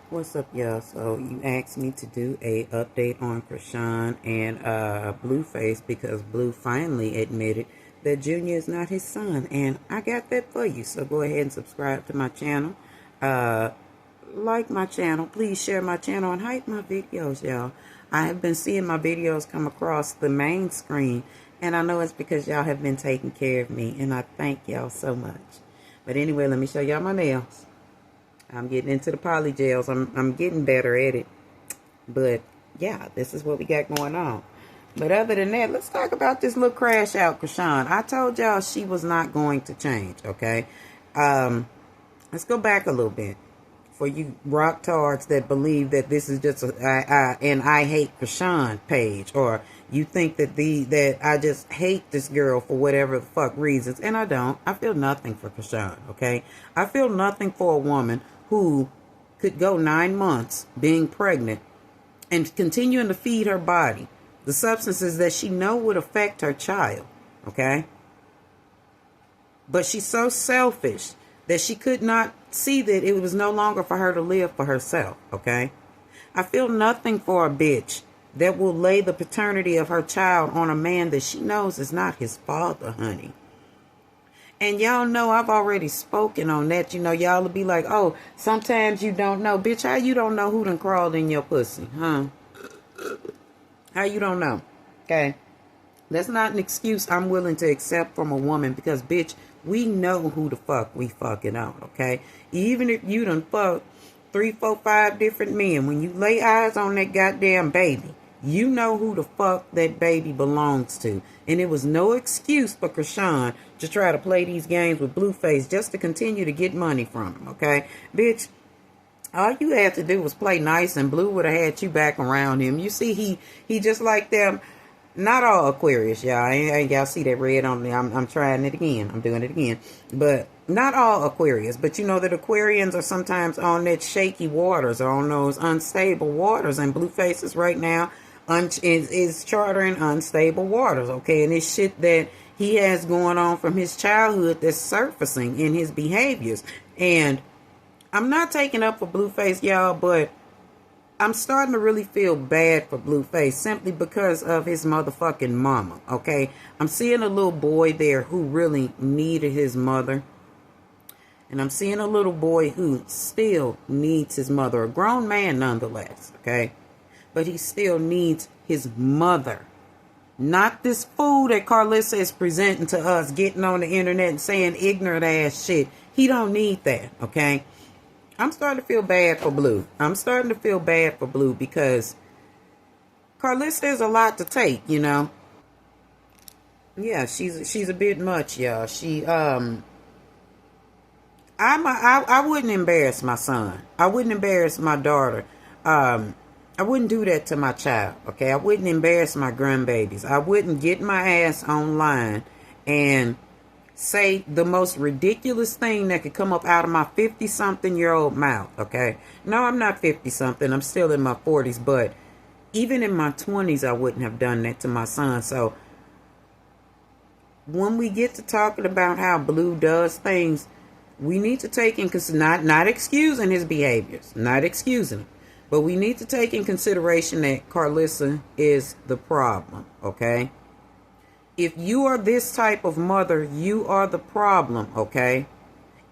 What's up, y'all? So you asked me to do a update on Chrisean and Blueface because Blue finally admitted that Junior is not his son, and I got that for you. So go ahead and subscribe to my channel, uh, like my channel, please share my channel, and hype my videos, y'all. I have been seeing my videos come across the main screen, and I know it's because y'all have been taking care of me, and I thank y'all so much. But anyway, let me show y'all my nails. I'm getting into the poly gels. I'm getting better at it. But yeah, this is what we got going on. But other than that, let's talk about this little crash out Chrisean. I told y'all she was not going to change, okay? Let's go back a little bit. For you rock tards that believe that this is just an I hate Chrisean page, or you think that that I just hate this girl for whatever the fuck reasons, and I don't. I feel nothing for Chrisean, okay? I feel nothing for a woman who could go 9 months being pregnant and continuing to feed her body the substances that she know would affect her child, okay? But she's so selfish that she could not see that it was no longer for her to live for herself, okay? I feel nothing for a bitch that will lay the paternity of her child on a man that she knows is not his father, honey. And y'all know I've already spoken on that. You know, y'all will be like, oh, sometimes you don't know. Bitch, how you don't know who done crawled in your pussy, huh? How you don't know? Okay? That's not an excuse I'm willing to accept from a woman because, bitch, we know who the fuck we fucking on, okay? Even if you done fuck 3, 4, 5 different men, when you lay eyes on that goddamn baby, you know who the fuck that baby belongs to. And it was no excuse for Chrisean to try to play these games with Blueface just to continue to get money from him, okay? Bitch, all you had to do was play nice and Blue would have had you back around him. You see, he just like them. Not all Aquarius, y'all. Y'all see that red on me. I'm trying it again. I'm doing it again. But not all Aquarius. But you know that Aquarians are sometimes on that shaky waters or on those unstable waters. And Blueface is right now is chartering unstable waters, okay? And it's shit that he has going on from his childhood that's surfacing in his behaviors. And I'm not taking up for Blueface, y'all, but I'm starting to really feel bad for Blueface simply because of his motherfucking mama, okay? I'm seeing a little boy there who really needed his mother. And I'm seeing a little boy who still needs his mother. A grown man nonetheless, okay? But he still needs his mother. Not this fool that Carlissa is presenting to us, getting on the internet and saying ignorant ass shit. He don't need that, okay? I'm starting to feel bad for Blue. I'm starting to feel bad for Blue because Carlissa is a lot to take, you know. Yeah, she's a bit much, y'all. I wouldn't embarrass my son. I wouldn't embarrass my daughter. I wouldn't do that to my child, okay? I wouldn't embarrass my grandbabies. I wouldn't get my ass online and say the most ridiculous thing that could come up out of my 50-something-year-old mouth, okay? No, I'm not 50-something. I'm still in my 40s, but even in my 20s, I wouldn't have done that to my son. So when we get to talking about how Blue does things, we need to take in consideration, not excusing his behaviors, not excusing him, but we need to take in consideration that Carlissa is the problem, okay? If you are this type of mother, you are the problem, okay?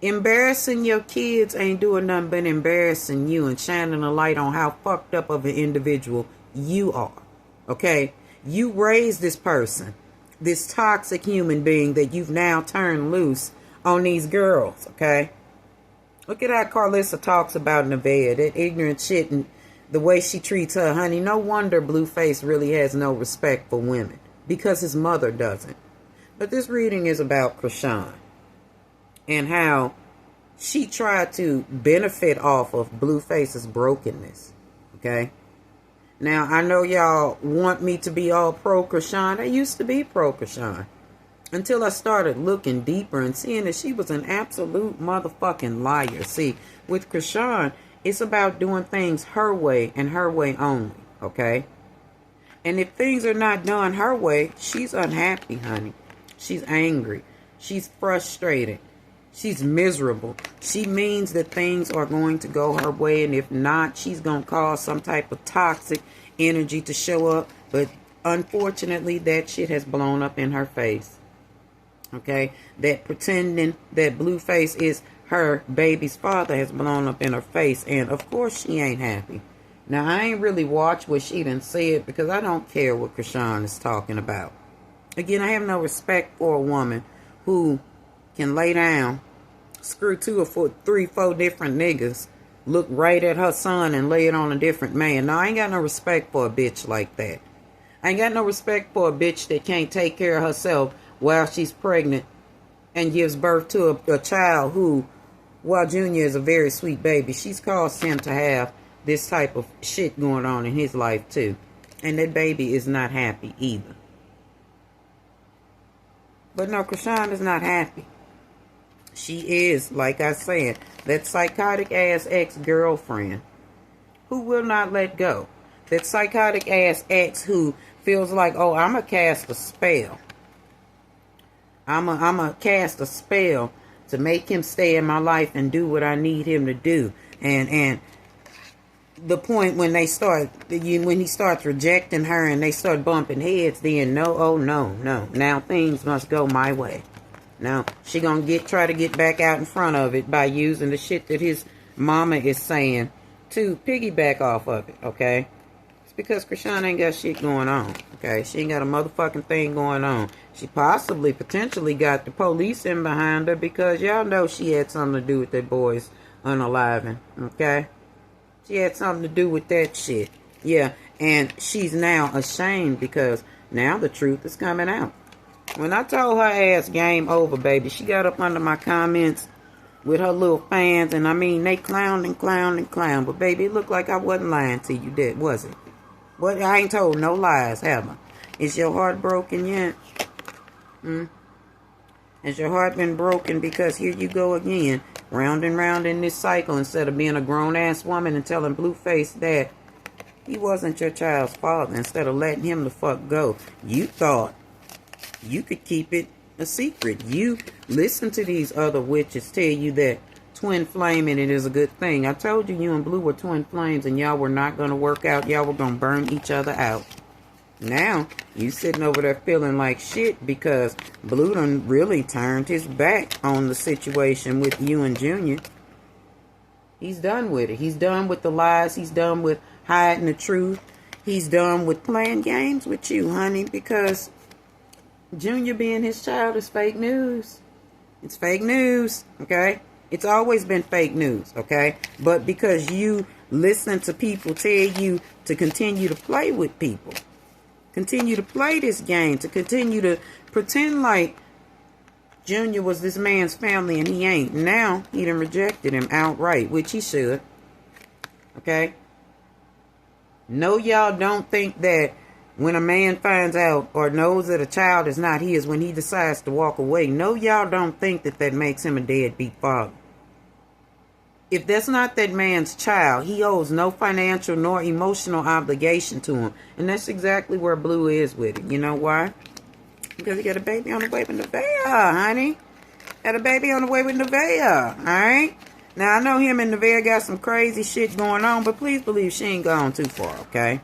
Embarrassing your kids ain't doing nothing but embarrassing you and shining a light on how fucked up of an individual you are, okay? You raised this person, this toxic human being that you've now turned loose on these girls, okay? Look at how Carlissa talks about Nevaeh, that ignorant shit and the way she treats her, honey. No wonder Blueface really has no respect for women. Because his mother doesn't. But this reading is about Chrisean and how she tried to benefit off of Blueface's brokenness. Okay? Now, I know y'all want me to be all pro Chrisean. I used to be pro Chrisean. Until I started looking deeper and seeing that she was an absolute motherfucking liar. See, with Chrisean, it's about doing things her way and her way only. Okay? And if things are not done her way, she's unhappy, honey. She's angry. She's frustrated. She's miserable. She means that things are going to go her way, and if not, she's going to cause some type of toxic energy to show up. But unfortunately, that shit has blown up in her face. Okay? That pretending that Blueface is her baby's father has blown up in her face, and of course she ain't happy. Now, I ain't really watched what she done said because I don't care what Chrisean is talking about. Again, I have no respect for a woman who can lay down, screw 2 or 3, 4 different niggas, look right at her son and lay it on a different man. No, I ain't got no respect for a bitch like that. I ain't got no respect for a bitch that can't take care of herself while she's pregnant and gives birth to a child who, while Junior is a very sweet baby, she's caused him to have this type of shit going on in his life too. And that baby is not happy either. But no, Chrisean is not happy. She is, like I said, that psychotic ass ex-girlfriend who will not let go. That psychotic ass ex who feels like, oh, I'm going to cast a spell. I'm a cast a spell to make him stay in my life and do what I need him to do. And the point when they start, when he starts rejecting her and they start bumping heads, then no, oh no, no. Now things must go my way. Now she gonna try to get back out in front of it by using the shit that his mama is saying to piggyback off of it. Okay, it's because Chrisean ain't got shit going on. Okay, she ain't got a motherfucking thing going on. She potentially got the police in behind her because y'all know she had something to do with that boy's unaliving. Okay. She had something to do with that shit. Yeah, and she's now ashamed because now the truth is coming out. When I told her ass game over, baby, she got up under my comments with her little fans, and I mean, they clowned and clowned and clowned. But baby, it looked like I wasn't lying to you, did, was it? But I ain't told no lies, have I? Is your heart broken yet? Has your heart been broken? Because here you go again, round and round in this cycle, instead of being a grown-ass woman and telling Blueface that he wasn't your child's father, instead of letting him the fuck go. You thought you could keep it a secret. You listen to these other witches tell you that twin flaming it is a good thing. I told you and Blue were twin flames and y'all were not going to work out. Y'all were going to burn each other out. Now, you sitting over there feeling like shit because Blue done really turned his back on the situation with you and Junior. He's done with it. He's done with the lies. He's done with hiding the truth. He's done with playing games with you, honey, because Junior being his child is fake news. It's fake news, okay? It's always been fake news, okay? But because you listen to people tell you to continue to play with people, continue to play this game, to continue to pretend like Junior was this man's family and he ain't. Now, he done rejected him outright, which he should. Okay? No, y'all don't think that when a man finds out or knows that a child is not his, when he decides to walk away, no, y'all don't think that that makes him a deadbeat father. If that's not that man's child, he owes no financial nor emotional obligation to him. And that's exactly where Blue is with it. You know why? Because he got a baby on the way with Nevaeh, honey. Got a baby on the way with Nevaeh, alright? Now, I know him and Nevaeh got some crazy shit going on, but please believe she ain't gone too far, okay?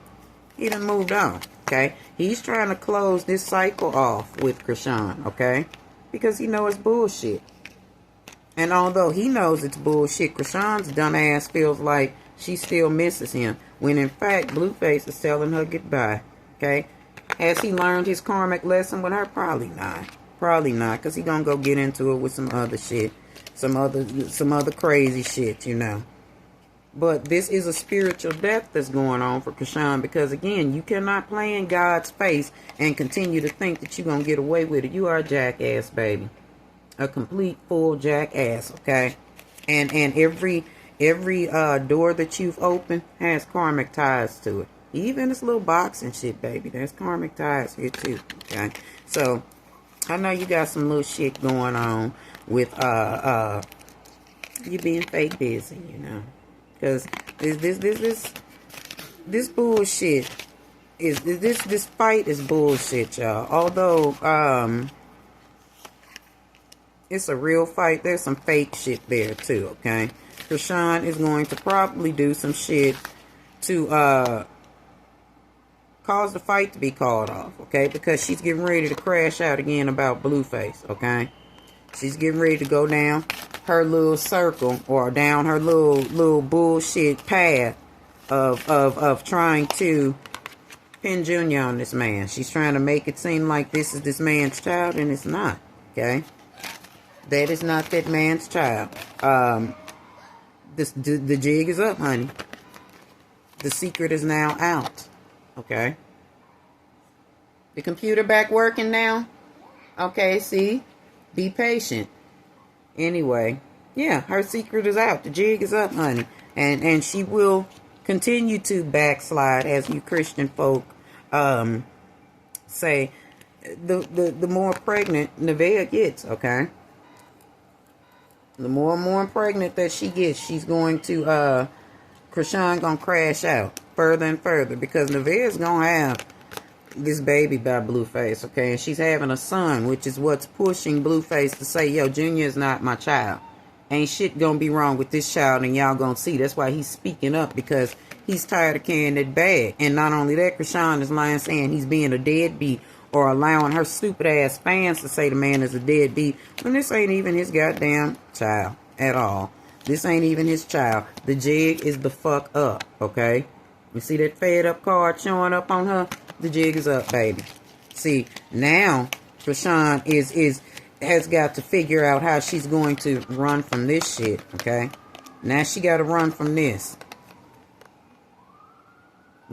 He done moved on, okay? He's trying to close this cycle off with Chrisean, okay? Because he knows it's bullshit. And although he knows it's bullshit, Chrisean's dumb ass feels like she still misses him. When in fact, Blueface is telling her goodbye. Okay? Has he learned his karmic lesson with her? Probably not. Probably not. Because he gonna go get into it with some other shit. Some other crazy shit, you know. But this is a spiritual death that's going on for Chrisean. Because again, you cannot play in God's face and continue to think that you're gonna get away with it. You are a jackass, baby. A complete full jackass, okay? And every door that you've opened has karmic ties to it. Even this little box and shit, baby, there's karmic ties here too, okay? So I know you got some little shit going on with you being fake busy, you know, because this bullshit is this fight is bullshit, y'all. Although It's a real fight. There's some fake shit there too, okay? Chrisean is going to probably do some shit to cause the fight to be called off, okay? Because she's getting ready to crash out again about Blueface, okay? She's getting ready to go down her little circle or down her little bullshit path of trying to pin Junior on this man. She's trying to make it seem like this is this man's child, and it's not, okay? That is not that man's child. The jig is up, honey. The secret is now out. Okay. The computer back working now? Okay, see? Be patient. Anyway, yeah, her secret is out. The jig is up, honey. And she will continue to backslide, as you Christian folk say. The more pregnant Nevaeh gets, okay? The more and more pregnant that she gets, she's going to, Chrisean gonna crash out further and further, because Nevaeh is gonna have this baby by Blueface, okay? And she's having a son, which is what's pushing Blueface to say, yo, Junior is not my child. Ain't shit gonna be wrong with this child, and y'all gonna see. That's why he's speaking up, because he's tired of carrying that bag. And not only that, Chrisean is lying, saying he's being a deadbeat, or allowing her stupid ass fans to say the man is a deadbeat, when this ain't even his goddamn child at all. This ain't even his child. The jig is the fuck up, okay? You see that fed up card showing up on her? The jig is up, baby. See, now Chrisean has got to figure out how she's going to run from this shit, okay? Now she got to run from this.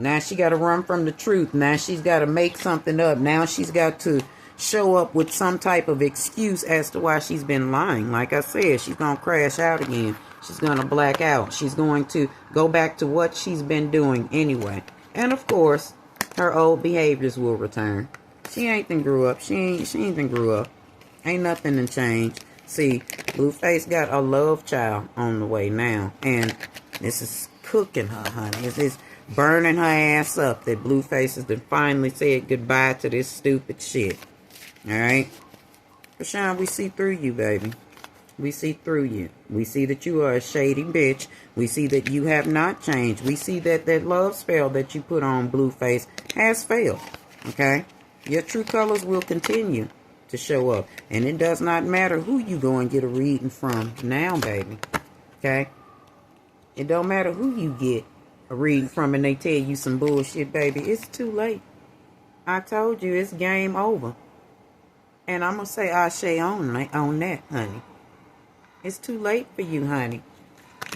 Now she got to run from the truth. Now she's got to make something up. Now she's got to show up with some type of excuse as to why she's been lying. Like I said, she's going to crash out again. She's going to black out. She's going to go back to what she's been doing anyway. And of course, her old behaviors will return. She ain't been grew up. She ain't been grew up. Ain't nothing to change. See, Blueface got a love child on the way now. And this is cooking her, honey. It's burning her ass up that Blueface has finally said goodbye to this stupid shit. Alright? Chrisean, we see through you, baby. We see through you. We see that you are a shady bitch. We see that you have not changed. We see that that love spell that you put on Blueface has failed. Okay? Your true colors will continue to show up. And it does not matter who you go and get a reading from now, baby. Okay? It don't matter who you get a reading from and they tell you some bullshit, baby. It's too late. I told you it's game over. And I'm going to say ashe on that, honey. It's too late for you, honey.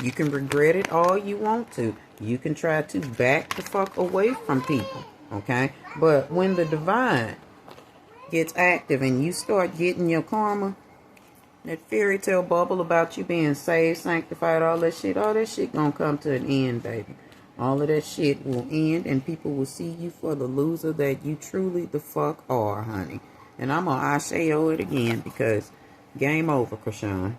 You can regret it all you want to. You can try to back the fuck away from people, okay? But when the divine gets active and you start getting your karma, that fairy tale bubble about you being saved, sanctified, all that shit gonna come to an end, baby. All of that shit will end and people will see you for the loser that you truly the fuck are, honey. And I'm gonna ashe it again because game over, Chrisean.